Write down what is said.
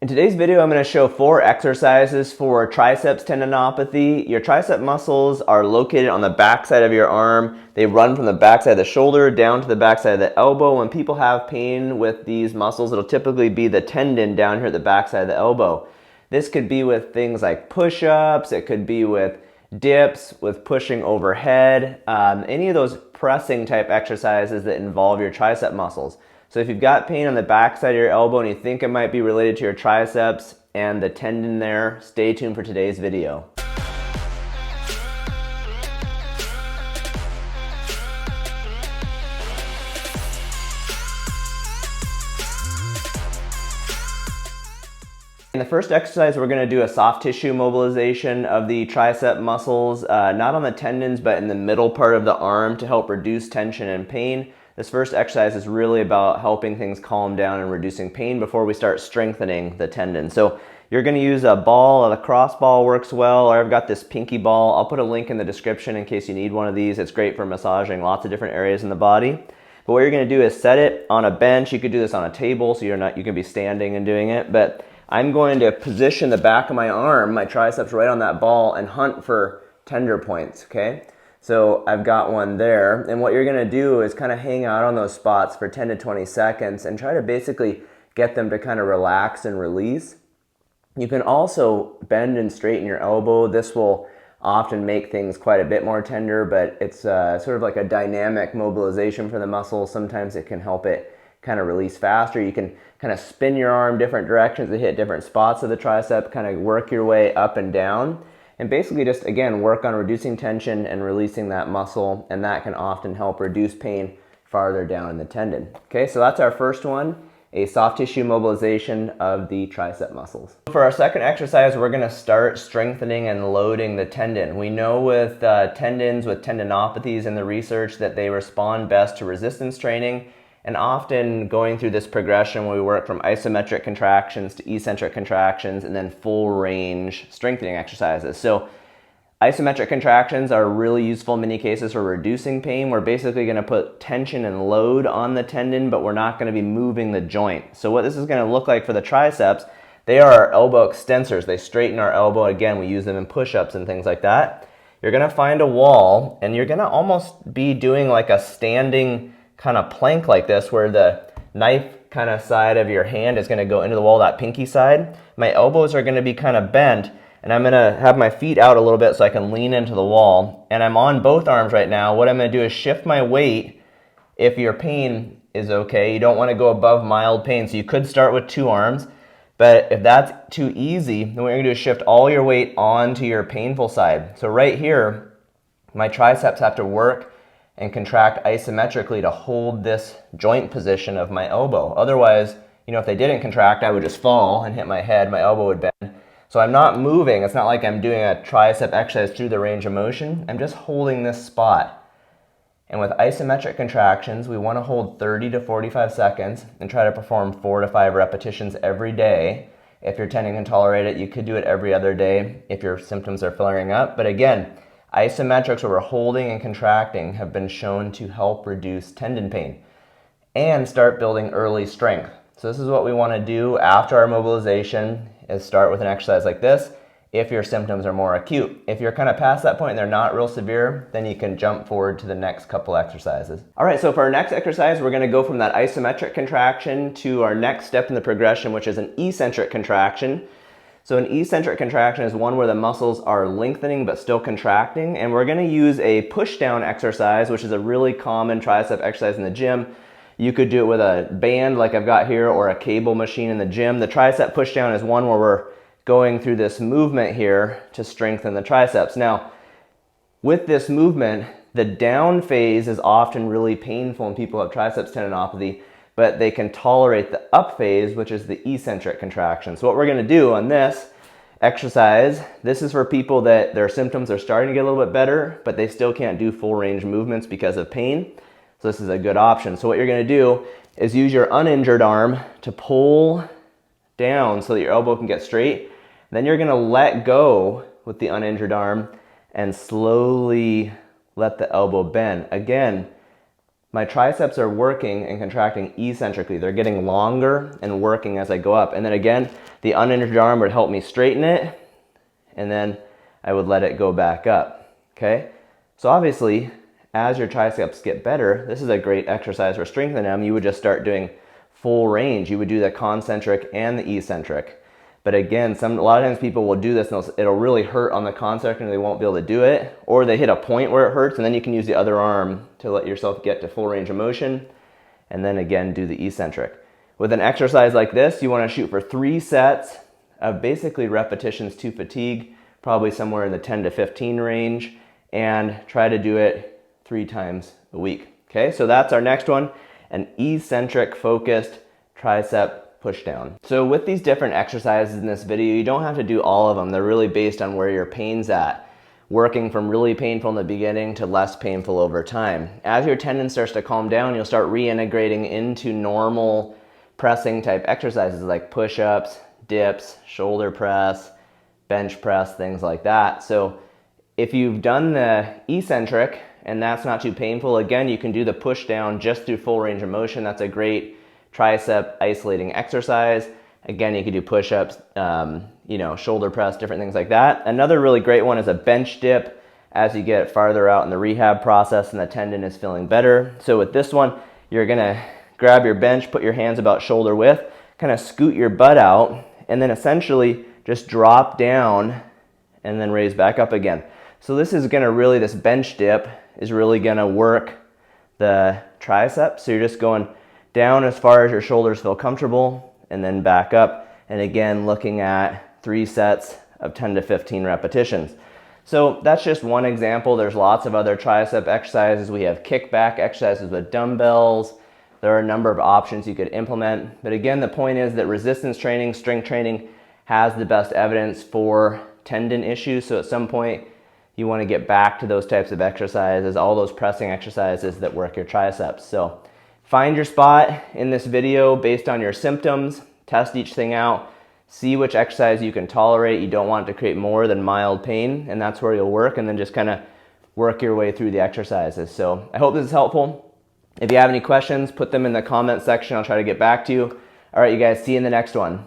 In today's video, I'm going to show 4 exercises for triceps tendinopathy. Your tricep muscles are located on the backside of your arm. They run from the backside of the shoulder down to the backside of the elbow. When people have pain with these muscles, it'll typically be the tendon down here at the backside of the elbow. This could be with things like push-ups. It could be with dips, with pushing overhead, any of those pressing type exercises that involve your tricep muscles. So if you've got pain on the backside of your elbow and you think it might be related to your triceps and the tendon there, stay tuned for today's video. In the first exercise, we're going to do a soft tissue mobilization of the tricep muscles, not on the tendons, but in the middle part of the arm to help reduce tension and pain. This first exercise is really about helping things calm down and reducing pain before we start strengthening the tendon. So you're going to use a ball, a cross ball works well, or I've got this pinky ball. I'll put a link in the description in case you need one of these. It's great for massaging lots of different areas in the body. But what you're going to do is set it on a bench. You could do this on a table, so you can be standing and doing it. But I'm going to position the back of my arm, my triceps, right on that ball and hunt for tender points, okay? So I've got one there, and what you're going to do is kind of hang out on those spots for 10 to 20 seconds and try to basically get them to kind of relax and release. You can also bend and straighten your elbow. This will often make things quite a bit more tender, but it's sort of like a dynamic mobilization for the muscle. Sometimes it can help it kind of release faster. You can kind of spin your arm different directions to hit different spots of the tricep, kind of work your way up and down. And basically just, again, work on reducing tension and releasing that muscle, and that can often help reduce pain farther down in the tendon. Okay, so that's our first one, a soft tissue mobilization of the tricep muscles. For our second exercise, we're gonna start strengthening and loading the tendon. We know with tendons, with tendinopathies in the research that they respond best to resistance training. And often going through this progression, we work from isometric contractions to eccentric contractions and then full range strengthening exercises. So isometric contractions are really useful in many cases for reducing pain. We're basically going to put tension and load on the tendon, but we're not going to be moving the joint. So what this is going to look like for the triceps, they are our elbow extensors. They straighten our elbow. Again, we use them in push-ups and things like that. You're going to find a wall, and you're going to almost be doing like a standing kind of plank like this, where the knife kind of side of your hand is going to go into the wall, that pinky side. My elbows are going to be kind of bent, and I'm going to have my feet out a little bit so I can lean into the wall. And I'm on both arms right now. What I'm going to do is shift my weight if your pain is okay. You don't want to go above mild pain, so you could start with 2 arms. But if that's too easy, then what you're going to do is shift all your weight onto your painful side. So right here, my triceps have to work and contract isometrically to hold this joint position of my elbow. Otherwise, if they didn't contract, I would just fall and hit my head, my elbow would bend. So I'm not moving. It's not like I'm doing a tricep exercise through the range of motion. I'm just holding this spot. And with isometric contractions, we want to hold 30 to 45 seconds and try to perform 4 to 5 repetitions every day. If your tendon can tolerate it, you could do it every other day if your symptoms are flaring up. But again, isometrics, where we're holding and contracting, have been shown to help reduce tendon pain and start building early strength. So this is what we want to do after our mobilization, is start with an exercise like this if your symptoms are more acute. If you're kind of past that point and they're not real severe, then you can jump forward to the next couple exercises. All right, so for our next exercise, we're going to go from that isometric contraction to our next step in the progression, which is an eccentric contraction. So an eccentric contraction is one where the muscles are lengthening but still contracting, and we're going to use a push-down exercise, which is a really common tricep exercise in the gym. You could do it with a band like I've got here, or a cable machine in the gym. The tricep push-down is one where we're going through this movement here to strengthen the triceps. Now, with this movement, the down phase is often really painful when people have triceps tendinopathy, but they can tolerate the up phase, which is the eccentric contraction. So what we're going to do on this exercise, this is for people that their symptoms are starting to get a little bit better, but they still can't do full range movements because of pain. So this is a good option. So what you're going to do is use your uninjured arm to pull down so that your elbow can get straight. Then you're going to let go with the uninjured arm and slowly let the elbow bend. Again, my triceps are working and contracting eccentrically. They're getting longer and working as I go up. And then again, the uninjured arm would help me straighten it, and then I would let it go back up, okay? So obviously, as your triceps get better, this is a great exercise for strengthening them. You would just start doing full range. You would do the concentric and the eccentric. But again, a lot of times people will do this and it'll really hurt on the concentric and they won't be able to do it. Or they hit a point where it hurts and then you can use the other arm to let yourself get to full range of motion. And then again, do the eccentric. With an exercise like this, you want to shoot for 3 sets of basically repetitions to fatigue, probably somewhere in the 10 to 15 range, and try to do it 3 times a week. Okay, so that's our next one, an eccentric focused tricep push down. So with these different exercises in this video, you don't have to do all of them. They're really based on where your pain's at, working from really painful in the beginning to less painful over time. As your tendon starts to calm down, you'll start reintegrating into normal pressing type exercises like push-ups, dips, shoulder press, bench press, things like that. So if you've done the eccentric and that's not too painful, again, you can do the push down just through full range of motion. That's a great tricep isolating exercise. Again, you can do push-ups, shoulder press, different things like that. Another really great one is a bench dip as you get farther out in the rehab process and the tendon is feeling better. So with this one, you're gonna grab your bench, put your hands about shoulder width, kind of scoot your butt out, and then essentially just drop down and then raise back up again. So this bench dip is really gonna work the triceps. So you're just going down as far as your shoulders feel comfortable and then back up. And again, looking at 3 sets of 10 to 15 repetitions. So that's just one example. There's lots of other tricep exercises. We have kickback exercises with dumbbells. There are a number of options you could implement. But again, the point is that resistance training, strength training has the best evidence for tendon issues. So at some point, you want to get back to those types of exercises, all those pressing exercises that work your triceps. So find your spot in this video based on your symptoms, test each thing out, see which exercise you can tolerate. You don't want it to create more than mild pain, and that's where you'll work, and then just kind of work your way through the exercises. So I hope this is helpful. If you have any questions, put them in the comment section. I'll try to get back to you. All right, you guys, see you in the next one.